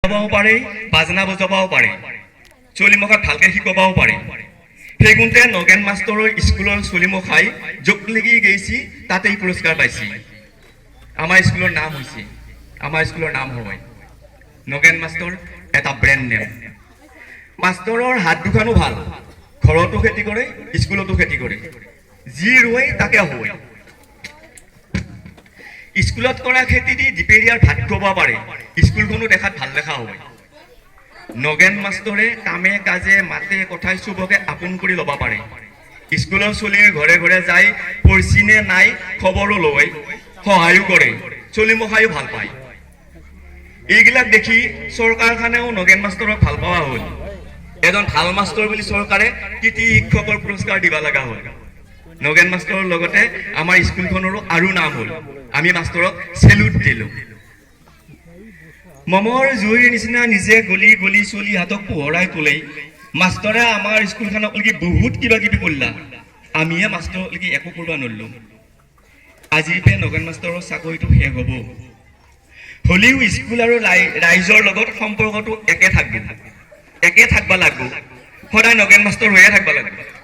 বজাবও পাৰে বাজনা বজাবও পাৰে চলিমখাক ভালকে শিকাবও পাৰে সেইগুণতে নগেন মাষ্টৰৰ স্কুলৰ চলিমখাই য'ত লেগি গৈছি তাতেই পুৰস্কাৰ পাইছি আমাৰ স্কুলৰ নাম হয় নগেন মাষ্টৰ এটা ব্ৰেণ্ড নেম মাষ্টৰৰ হাত দুখানো ভাল ঘৰতো খেতি কৰে স্কুলতো খেতি কৰে যি ৰুৱে তাকে হয় স্কুলত কৰা খেতি দি দুপৰীয়াৰ ভাত খুৱাব পাৰে স্কুলখনো দেখাত ভাল দেখা হয় নগেন মাষ্টৰে কামে কাজে মাতে কথাই চবকে আপোন কৰি ল'ব পাৰে স্কুলৰ চলিৰ ঘৰে ঘৰে যাই পঢ়িছিনে নাই খবৰো লয় সহায়ো কৰে চলিমখায়ো ভাল পায় এইবিলাক দেখি চৰকাৰখনেও নগেন মাষ্টৰক ভাল পোৱা হ'ল এজন ভাল মাষ্টৰ বুলি চৰকাৰে কৃতি শিক্ষকৰ পুৰস্কাৰ দিব লগা হ'ল নগেন মাষ্টৰৰ লগতে আমাৰ স্কুলখনৰো আৰু নাম হ'ল আমি মাষ্টৰক চেলুট দিলোঁ মমৰ জুইৰ নিচিনা নিজে গলি গলি চলি হাতক পোহৰাই তোলেই মাষ্টৰে আমাৰ স্কুলখনক লৈকে বহুত কিবা কিবি কৰিলা আমিহে মাষ্টৰক লৈকে একো কৰিব নোৱাৰিলোঁ আজিৰ পৰা নগেন মাষ্টৰৰ চাকৰিটো শেষ হ'ব হ'লেও স্কুল আৰু ৰাইজৰ লগত সম্পৰ্কটো একে থাকিব লাগিব সদায় নগেন মাষ্টৰ হৈয়ে থাকিব লাগিব